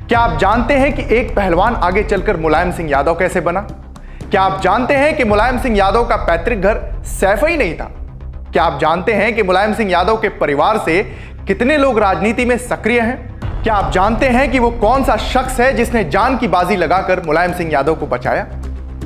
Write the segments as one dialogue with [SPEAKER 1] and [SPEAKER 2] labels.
[SPEAKER 1] क्या आप जानते हैं कि एक पहलवान आगे चलकर मुलायम सिंह यादव कैसे बना? क्या आप जानते हैं कि मुलायम सिंह यादव का पैतृक घर सैफई नहीं था? क्या आप जानते हैं कि मुलायम सिंह यादव के परिवार से कितने लोग राजनीति में सक्रिय हैं? क्या आप जानते हैं कि वो कौन सा शख्स है जिसने जान की बाजी लगाकर मुलायम सिंह यादव को बचाया?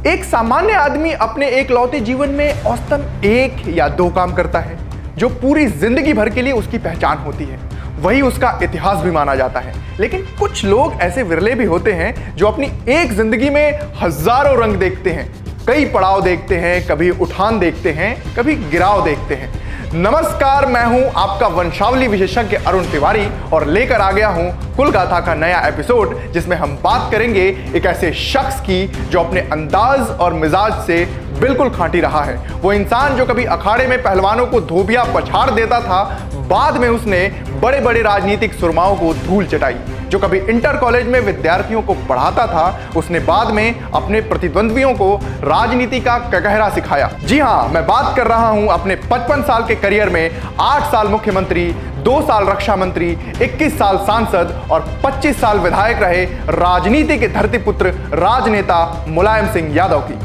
[SPEAKER 1] एक सामान्य आदमी अपने एकलौते जीवन में औसतन 1 या 2 काम करता है जो पूरी जिंदगी भर के लिए उसकी पहचान होती है, वही उसका इतिहास भी माना जाता है। लेकिन कुछ लोग ऐसे विरले भी होते हैं जो अपनी एक जिंदगी में हजारों रंग देखते हैं, कई पड़ाव देखते हैं, कभी उठान देखते हैं, कभी गिराव देखते हैं। नमस्कार, मैं हूं आपका वंशावली विशेषज्ञ अरुण तिवारी और लेकर आ गया हूं कुलगाथा का नया एपिसोड, जिसमें हम बात करेंगे एक ऐसे शख्स की जो अपने अंदाज और मिजाज से बिल्कुल खांटी रहा है। वो इंसान जो कभी अखाड़े में पहलवानों को धोबिया पछाड़ देता था, बाद में उसने बड़े बड़े राजनीतिक सुरमाओं को धूल चटाई। जो कभी इंटर कॉलेज में विद्यार्थियों को पढ़ाता था, उसने बाद में अपने प्रतिद्वंद्वियों को राजनीति का ककहरा सिखाया। जी हां, मैं बात कर रहा हूं अपने 55 साल के करियर में 8 साल मुख्यमंत्री, 2 साल रक्षा मंत्री, 21 साल सांसद और 25 साल विधायक रहे राजनीति के धरतीपुत्र राजनेता मुलायम सिंह यादव की।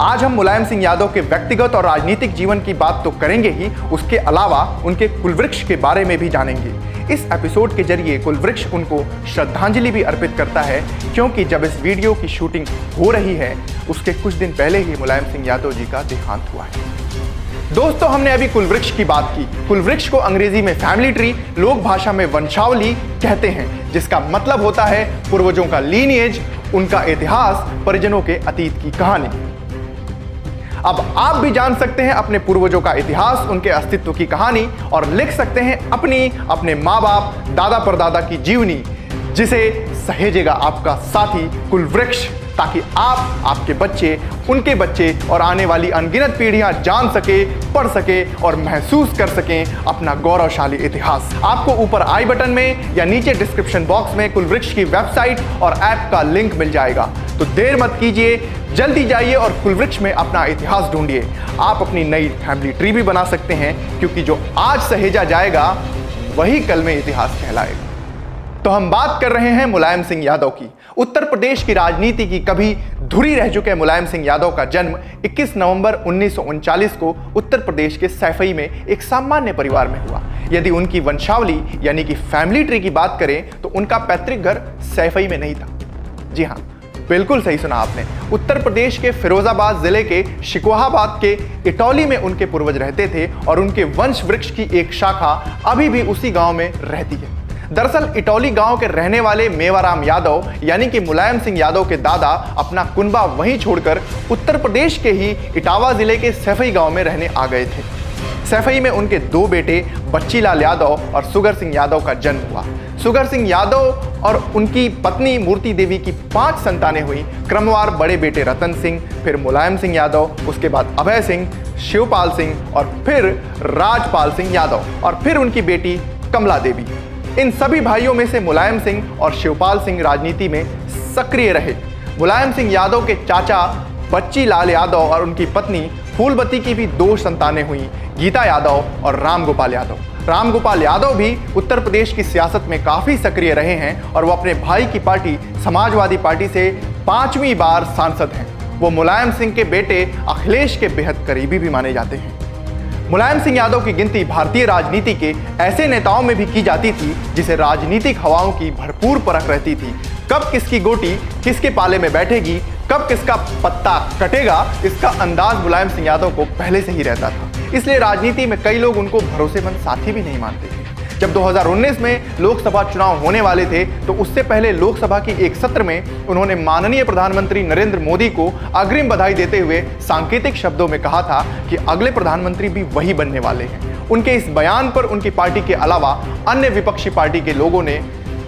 [SPEAKER 1] आज हम मुलायम सिंह यादव के व्यक्तिगत और राजनीतिक जीवन की बात तो करेंगे ही, उसके अलावा उनके कुलवृक्ष के बारे में भी जानेंगे। इस एपिसोड के जरिए कुलवृक्ष उनको श्रद्धांजलि भी अर्पित करता है, क्योंकि जब इस वीडियो की शूटिंग हो रही है उसके कुछ दिन पहले ही मुलायम सिंह यादव जी का देहांत हुआ है। दोस्तों, हमने अभी कुलवृक्ष की बात की। कुलवृक्ष को अंग्रेजी में फैमिली ट्री, लोक भाषा में वंशावली कहते हैं, जिसका मतलब होता है पूर्वजों का लीनिएज, उनका इतिहास, परिजनों के अतीत की कहानी। अब आप भी जान सकते हैं अपने पूर्वजों का इतिहास, उनके अस्तित्व की कहानी, और लिख सकते हैं अपने माँ बाप, दादा परदादा की जीवनी, जिसे सहेजेगा आपका साथी कुलवृक्ष, ताकि आप, आपके बच्चे, उनके बच्चे और आने वाली अनगिनत पीढ़ियां जान सके, पढ़ सके और महसूस कर सकें अपना गौरवशाली इतिहास। आपको ऊपर आई बटन में या नीचे डिस्क्रिप्शन बॉक्स में कुलवृक्ष की वेबसाइट और ऐप का लिंक मिल जाएगा। तो देर मत कीजिए, जल्दी जाइए और कुलवृक्ष में अपना इतिहास ढूंढिए। आप अपनी नई फैमिली ट्री भी बना सकते हैं, क्योंकि जो आज सहेजा जाएगा वही कल में इतिहास कहलाएगा। तो हम बात कर रहे हैं मुलायम सिंह यादव की। उत्तर प्रदेश की राजनीति की कभी धुरी रह चुके मुलायम सिंह यादव का जन्म 21 नवंबर 1939 को उत्तर प्रदेश के सैफई में एक सामान्य परिवार में हुआ। यदि उनकी वंशावली यानी कि फैमिली ट्री की बात करें तो उनका पैतृक घर सैफई में नहीं था। जी हाँ, बिल्कुल सही सुना आपने। उत्तर प्रदेश के फिरोजाबाद जिले के शिकोहाबाद के इटौली में उनके पूर्वज रहते थे और उनके वंश वृक्ष की एक शाखा अभी भी उसी गांव में रहती है। दरअसल इटौली गांव के रहने वाले मेवाराम यादव यानी कि मुलायम सिंह यादव के दादा अपना कुनबा वहीं छोड़कर उत्तर प्रदेश के ही इटावा जिले के सैफई गांव में रहने आ गए थे। सैफई में उनके 2 बेटे बच्चीलाल यादव और सुगर सिंह यादव का जन्म हुआ। सुगर सिंह यादव और उनकी पत्नी मूर्ति देवी की 5 संतानें हुई। क्रमवार बड़े बेटे रतन सिंह, फिर मुलायम सिंह यादव, उसके बाद अभय सिंह, शिवपाल सिंह और फिर राजपाल सिंह यादव और फिर उनकी बेटी कमला देवी। इन सभी भाइयों में से मुलायम सिंह और शिवपाल सिंह राजनीति में सक्रिय रहे। मुलायम सिंह यादव के चाचा बच्चीलाल यादव और उनकी पत्नी फूलवती की भी 2 संतानें हुई, गीता यादव और रामगोपाल यादव। रामगोपाल यादव भी उत्तर प्रदेश की सियासत में काफी सक्रिय रहे हैं और वो अपने भाई की पार्टी समाजवादी पार्टी से 5वीं बार सांसद हैं। वो मुलायम सिंह के बेटे अखिलेश के बेहद करीबी भी माने जाते हैं। मुलायम सिंह यादव की गिनती भारतीय राजनीति के ऐसे नेताओं में भी की जाती थी जिसे राजनीतिक हवाओं की भरपूर परख रहती थी। कब किसकी गोटी किसके पाले में बैठेगी, कब किसका पत्ता कटेगा, इसका अंदाज मुलायम सिंह यादव को पहले से ही रहता था। इसलिए राजनीति में कई लोग उनको भरोसेमंद साथी भी नहीं मानते थे। जब 2019 में लोकसभा चुनाव होने वाले थे तो उससे पहले लोकसभा की एक सत्र में उन्होंने माननीय प्रधानमंत्री नरेंद्र मोदी को अग्रिम बधाई देते हुए सांकेतिक शब्दों में कहा था कि अगले प्रधानमंत्री भी वही बनने वाले हैं। उनके इस बयान पर उनकी पार्टी के अलावा अन्य विपक्षी पार्टी के लोगों ने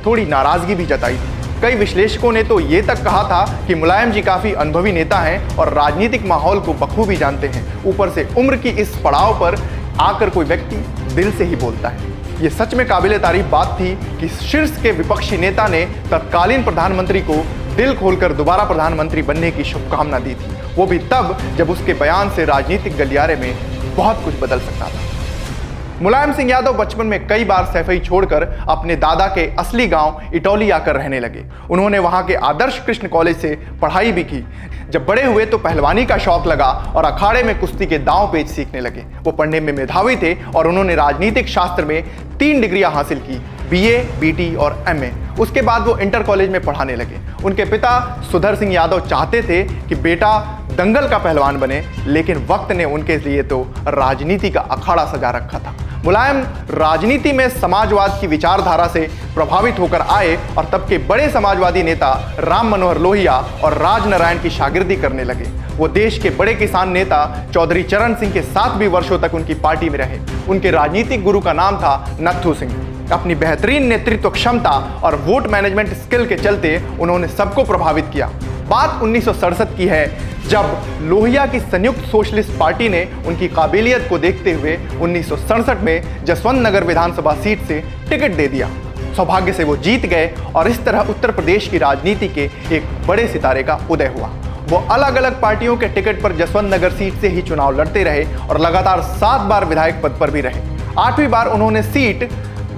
[SPEAKER 1] थोड़ी नाराजगी भी जताई थी। कई विश्लेषकों ने तो ये तक कहा था कि मुलायम जी काफी अनुभवी नेता हैं और राजनीतिक माहौल को बखूबी जानते हैं। ऊपर से उम्र की इस पड़ाव पर आकर कोई व्यक्ति दिल से ही बोलता है। ये सच में काबिले तारीफ बात थी कि शीर्ष के विपक्षी नेता ने तत्कालीन प्रधानमंत्री को दिल खोलकर दोबारा प्रधानमंत्री बनने की शुभकामना दी थी, वो भी तब जब उसके बयान से राजनीतिक गलियारे में बहुत कुछ बदल सकता था। मुलायम सिंह यादव बचपन में कई बार सैफई छोड़कर अपने दादा के असली गांव इटौली आकर रहने लगे। उन्होंने वहां के आदर्श कृष्ण कॉलेज से पढ़ाई भी की। जब बड़े हुए तो पहलवानी का शौक लगा और अखाड़े में कुश्ती के दांव पेच सीखने लगे। वो पढ़ने में मेधावी थे और उन्होंने राजनीतिक शास्त्र में 3 डिग्रियां हासिल की, BA, BT और MA। उसके बाद वो इंटर कॉलेज में पढ़ाने लगे। उनके पिता सुधर सिंह यादव चाहते थे कि बेटा दंगल का पहलवान बने, लेकिन वक्त ने उनके लिए तो राजनीति का अखाड़ा सजा रखा था। मुलायम राजनीति में समाजवाद की विचारधारा से प्रभावित होकर आए और तब के बड़े समाजवादी नेता राम मनोहर लोहिया और राजनारायण की शागिर्दी करने लगे। वो देश के बड़े किसान नेता चौधरी चरण सिंह के साथ भी वर्षों तक उनकी पार्टी में रहे। उनके राजनीतिक गुरु का नाम था नत्थू सिंह। अपनी बेहतरीन नेतृत्व क्षमता और वोट मैनेजमेंट स्किल के चलते उन्होंने सबको प्रभावित किया। बात 1967 की है, जब लोहिया की संयुक्त सोशलिस्ट पार्टी ने उनकी काबिलियत को देखते हुए 1967 में जसवंत नगर विधानसभा सीट से टिकट दे दिया। सौभाग्य से वो जीत गए और इस तरह उत्तर प्रदेश की राजनीति के एक बड़े सितारे का उदय हुआ। वो अलग अलग पार्टियों के टिकट पर जसवंत नगर सीट से ही चुनाव लड़ते रहे और लगातार 7 बार विधायक पद पर भी रहे। 8वीं बार उन्होंने सीट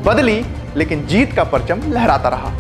[SPEAKER 1] बदली, लेकिन जीत का परचम लहराता रहा।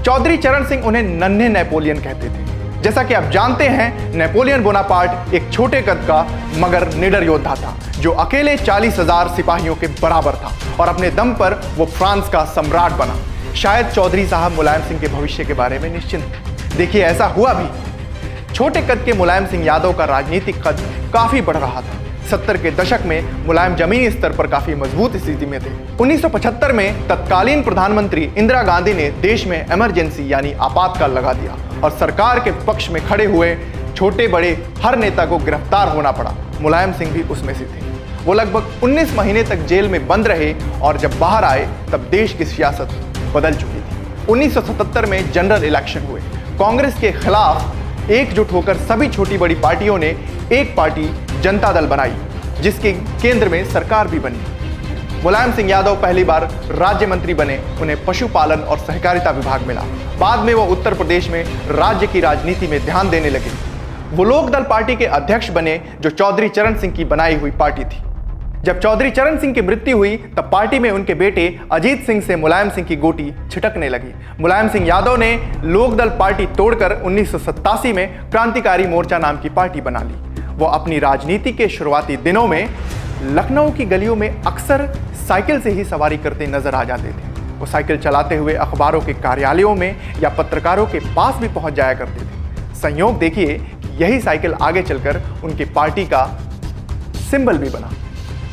[SPEAKER 1] चौधरी चरण सिंह उन्हें नन्हे नेपोलियन कहते थे। जैसा कि आप जानते हैं, नेपोलियन बोनापार्ट एक छोटे कद का मगर निडर योद्धा था, जो अकेले 40,000 सिपाहियों के बराबर था और अपने दम पर वो फ्रांस का सम्राट बना। शायद चौधरी साहब मुलायम सिंह के भविष्य के बारे में निश्चिंत थे। देखिए, ऐसा हुआ भी। छोटे कद के मुलायम सिंह यादव का राजनीतिक कद काफी बढ़ रहा था। 70 के दशक में मुलायम जमीनी स्तर पर काफी मजबूत स्थिति में थे। 1975 में तत्कालीन प्रधानमंत्री इंदिरा गांधी ने देश में इमरजेंसी यानी आपातकाल लगा दिया और सरकार के पक्ष में खड़े हुए छोटे बड़े हर नेता को गिरफ्तार होना पड़ा। मुलायम सिंह भी उसमें से थे। वो लगभग 19 महीने तक जेल में बंद रहे और जब बाहर आए तब देश की सियासत बदल चुकी थी। 1977 में जनरल इलेक्शन हुए। कांग्रेस के खिलाफ एकजुट होकर सभी छोटी बड़ी पार्टियों ने एक पार्टी जनता दल बनाई, जिसके केंद्र में सरकार भी बनी। मुलायम सिंह यादव पहली बार राज्य मंत्री बने। उन्हें पशुपालन और सहकारिता विभाग मिला। बाद में वो उत्तर प्रदेश में राज्य की राजनीति में ध्यान देने लगे। वो लोक दल पार्टी के अध्यक्ष बने, जो चौधरी चरण सिंह की बनाई हुई पार्टी थी। जब चौधरी चरण सिंह की मृत्यु हुई तब पार्टी में उनके बेटे अजीत सिंह से मुलायम सिंह की गोटी छिटकने लगी। मुलायम सिंह यादव ने लोक दल पार्टी तोड़कर 1987 में क्रांतिकारी मोर्चा नाम की पार्टी बना ली। वो अपनी राजनीति के शुरुआती दिनों में लखनऊ की गलियों में अक्सर साइकिल से ही सवारी करते नजर आ जाते थे। वो साइकिल चलाते हुए अखबारों के कार्यालयों में या पत्रकारों के पास भी पहुंच जाया करते थे। संयोग देखिए कि यही साइकिल आगे चलकर उनकी पार्टी का सिंबल भी बना।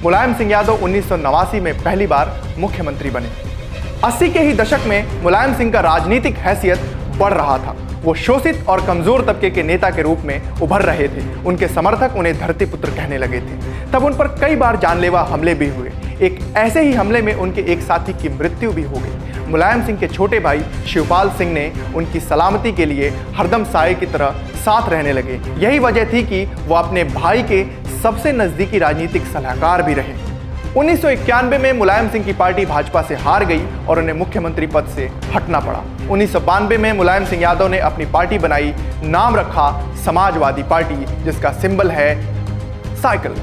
[SPEAKER 1] मुलायम सिंह यादव 1989 में पहली बार मुख्यमंत्री बने। 80 के ही दशक में मुलायम सिंह का राजनीतिक हैसियत बढ़ रहा था। वो शोषित और कमजोर तबके के नेता के रूप में उभर रहे थे। उनके समर्थक उन्हें धरती पुत्र कहने लगे थे। तब उन पर कई बार जानलेवा हमले भी हुए। एक ऐसे ही हमले में उनके एक साथी की मृत्यु भी हो गई। मुलायम सिंह के छोटे भाई शिवपाल सिंह ने उनकी सलामती के लिए हरदम साये की तरह साथ रहने लगे। यही वजह थी कि वो अपने भाई के सबसे नजदीकी राजनीतिक सलाहकार भी रहे। 1991 में मुलायम सिंह की पार्टी भाजपा से हार गई और उन्हें मुख्यमंत्री पद से हटना पड़ा। 1992 में मुलायम सिंह यादव ने अपनी पार्टी बनाई, नाम रखा समाजवादी पार्टी, जिसका सिंबल है साइकिल।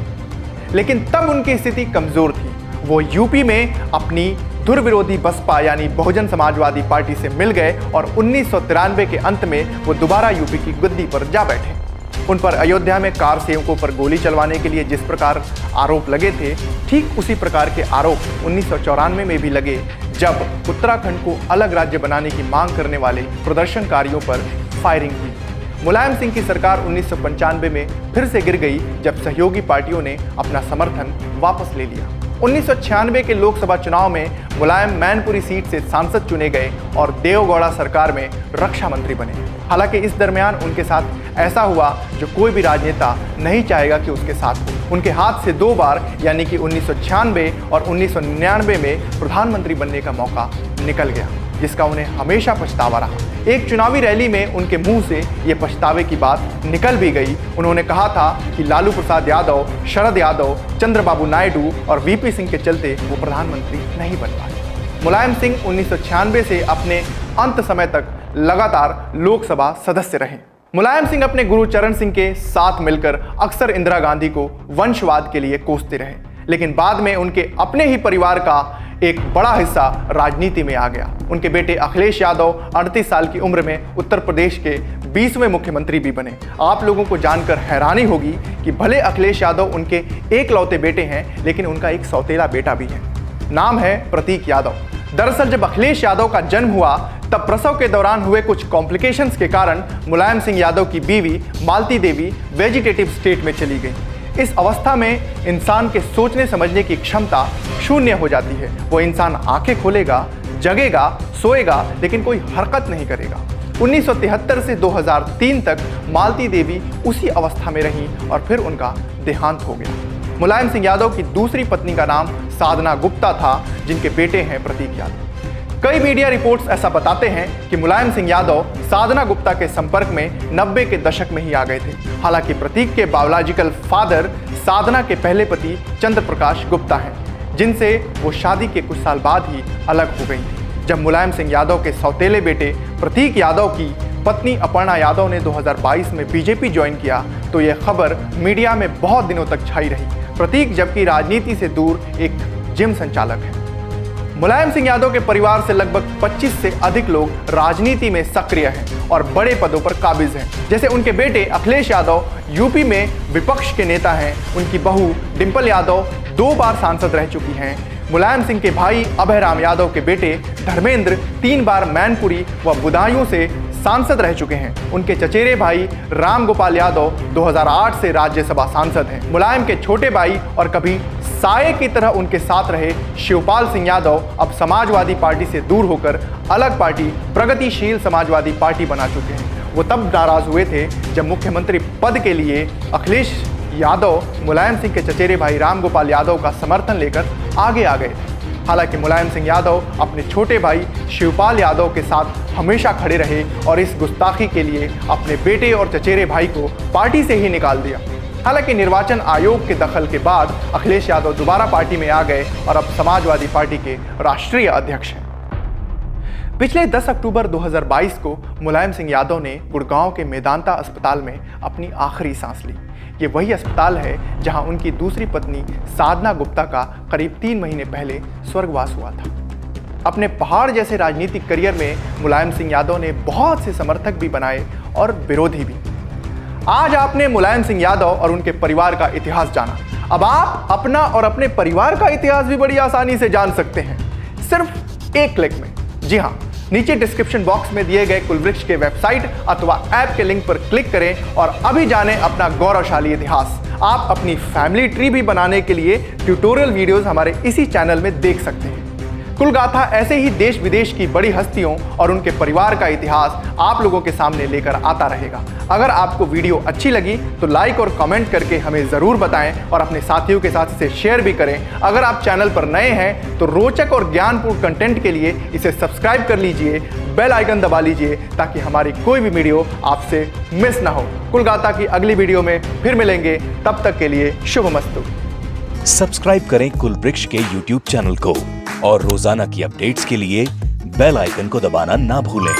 [SPEAKER 1] लेकिन तब उनकी स्थिति कमजोर थी। वो यूपी में अपनी धुर विरोधी बसपा यानी बहुजन समाजवादी पार्टी से मिल गए और 1993 के अंत में वो दोबारा यूपी की गद्दी पर जा बैठे। उन पर अयोध्या में कार सेवकों पर गोली चलवाने के लिए जिस प्रकार आरोप लगे थे, ठीक उसी प्रकार के आरोप 1994 में भी लगे, जब उत्तराखंड को अलग राज्य बनाने की मांग करने वाले प्रदर्शनकारियों पर फायरिंग हुई। मुलायम सिंह की सरकार 1995 में फिर से गिर गई, जब सहयोगी पार्टियों ने अपना समर्थन वापस ले लिया। 1996 के लोकसभा चुनाव में मुलायम मैनपुरी सीट से सांसद चुने गए और देवगौड़ा सरकार में रक्षा मंत्री बने। हालांकि इस दरमियान उनके साथ ऐसा हुआ जो कोई भी राजनेता नहीं चाहेगा कि उसके साथ हो। उनके हाथ से 2 बार यानी कि 1996 और 1999 में प्रधानमंत्री बनने का मौका निकल गया, जिसका उन्हें हमेशा पछतावा रहा। एक चुनावी रैली में उनके मुंह से ये पछतावे की बात निकल भी गई। उन्होंने कहा था कि लालू प्रसाद यादव, शरद यादव, चंद्रबाबू नायडू और वीपी सिंह के चलते वो प्रधानमंत्री नहीं बन पाए। मुलायम सिंह 1996 से अपने अंत समय तक लगातार लोकसभा सदस्य रहे। मुलायम सिंह अपने गुरु चरण सिंह के साथ मिलकर अक्सर इंदिरा गांधी को वंशवाद के लिए कोसते रहे, लेकिन बाद में उनके अपने ही परिवार का एक बड़ा हिस्सा राजनीति में आ गया। उनके बेटे अखिलेश यादव 38 साल की उम्र में उत्तर प्रदेश के 20वें मुख्यमंत्री भी बने। आप लोगों को जानकर हैरानी होगी कि भले अखिलेश यादव उनके एकलौते बेटे हैं, लेकिन उनका एक सौतेला बेटा भी है। नाम है प्रतीक यादव। दरअसल जब अखिलेश यादव का जन्म हुआ तब प्रसव के दौरान हुए कुछ कॉम्प्लिकेशंस के कारण मुलायम सिंह यादव की बीवी मालती देवी वेजिटेटिव स्टेट में चली गई। इस अवस्था में इंसान के सोचने समझने की क्षमता शून्य हो जाती है। वो इंसान आंखें खोलेगा, जगेगा, सोएगा, लेकिन कोई हरकत नहीं करेगा। 1973 से 2003 तक मालती देवी उसी अवस्था में रहीं और फिर उनका देहांत हो गया। मुलायम सिंह यादव की दूसरी पत्नी का नाम साधना गुप्ता था, जिनके बेटे हैं प्रतीक यादव। कई मीडिया रिपोर्ट्स ऐसा बताते हैं कि मुलायम सिंह यादव साधना गुप्ता के संपर्क में 90 के दशक में ही आ गए थे। हालांकि प्रतीक के बायोलॉजिकल फादर साधना के पहले पति चंद्र प्रकाश गुप्ता हैं, जिनसे वो शादी के कुछ साल बाद ही अलग हो गई थी। जब मुलायम सिंह यादव के सौतेले बेटे प्रतीक यादव की पत्नी अपर्णा यादव ने 2022 में बीजेपी ज्वाइन किया तो यह खबर मीडिया में बहुत दिनों तक छाई रही। प्रतीक जबकि राजनीति से दूर एक जिम संचालक है। मुलायम सिंह यादव के परिवार से लगभग 25 से अधिक लोग राजनीति में सक्रिय हैं और बड़े पदों पर काबिज हैं। जैसे उनके बेटे अखिलेश यादव यूपी में विपक्ष के नेता हैं। उनकी बहू डिंपल यादव 2 बार सांसद रह चुकी हैं। मुलायम सिंह के भाई अभय राम यादव के बेटे धर्मेंद्र 3 बार मैनपुरी व बदायूं से सांसद रह चुके हैं। उनके चचेरे भाई राम गोपाल यादव 2008 से राज्यसभा सांसद हैं। मुलायम के छोटे भाई और कभी साये की तरह उनके साथ रहे शिवपाल सिंह यादव अब समाजवादी पार्टी से दूर होकर अलग पार्टी प्रगतिशील समाजवादी पार्टी बना चुके हैं। वो तब नाराज हुए थे जब मुख्यमंत्री पद के लिए अखिलेश यादव मुलायम सिंह के चचेरे भाई राम गोपाल यादव का समर्थन लेकर आगे आ गए थे। हालांकि मुलायम सिंह यादव अपने छोटे भाई शिवपाल यादव के साथ हमेशा खड़े रहे और इस गुस्ताखी के लिए अपने बेटे और चचेरे भाई को पार्टी से ही निकाल दिया। हालांकि निर्वाचन आयोग के दखल के बाद अखिलेश यादव दोबारा पार्टी में आ गए और अब समाजवादी पार्टी के राष्ट्रीय अध्यक्ष हैं। पिछले 10 अक्टूबर 2022 को मुलायम सिंह यादव ने गुड़गांव के मेदांता अस्पताल में अपनी आखिरी सांस ली। ये वही अस्पताल है जहां उनकी दूसरी पत्नी साधना गुप्ता का करीब 3 महीने पहले स्वर्गवास हुआ था। अपने पहाड़ जैसे राजनीतिक करियर में मुलायम सिंह यादव ने बहुत से समर्थक भी बनाए और विरोधी भी। आज आपने मुलायम सिंह यादव और उनके परिवार का इतिहास जाना। अब आप अपना और अपने परिवार का इतिहास भी बड़ी आसानी से जान सकते हैं, सिर्फ एक क्लिक में। जी हाँ, नीचे डिस्क्रिप्शन बॉक्स में दिए गए कुलवृक्ष के वेबसाइट अथवा ऐप के लिंक पर क्लिक करें और अभी जानें अपना गौरवशाली इतिहास। आप अपनी फैमिली ट्री भी बनाने के लिए ट्यूटोरियल वीडियोस हमारे इसी चैनल में देख सकते हैं। कुलगाथा ऐसे ही देश विदेश की बड़ी हस्तियों और उनके परिवार का इतिहास आप लोगों के सामने लेकर आता रहेगा। अगर आपको वीडियो अच्छी लगी तो लाइक और कमेंट करके हमें ज़रूर बताएं और अपने साथियों के साथ इसे शेयर भी करें। अगर आप चैनल पर नए हैं तो रोचक और ज्ञानपूर्ण कंटेंट के लिए इसे सब्सक्राइब कर लीजिए, बेल आइकन दबा लीजिए ताकि हमारी कोई भी वीडियो आपसे मिस ना हो। कुलगाथा की अगली वीडियो में फिर मिलेंगे, तब तक के लिए शुभमस्तु।
[SPEAKER 2] सब्सक्राइब करें कुलवृक्ष के YouTube चैनल को और रोजाना की अपडेट्स के लिए बेल आइकन को दबाना ना भूलें।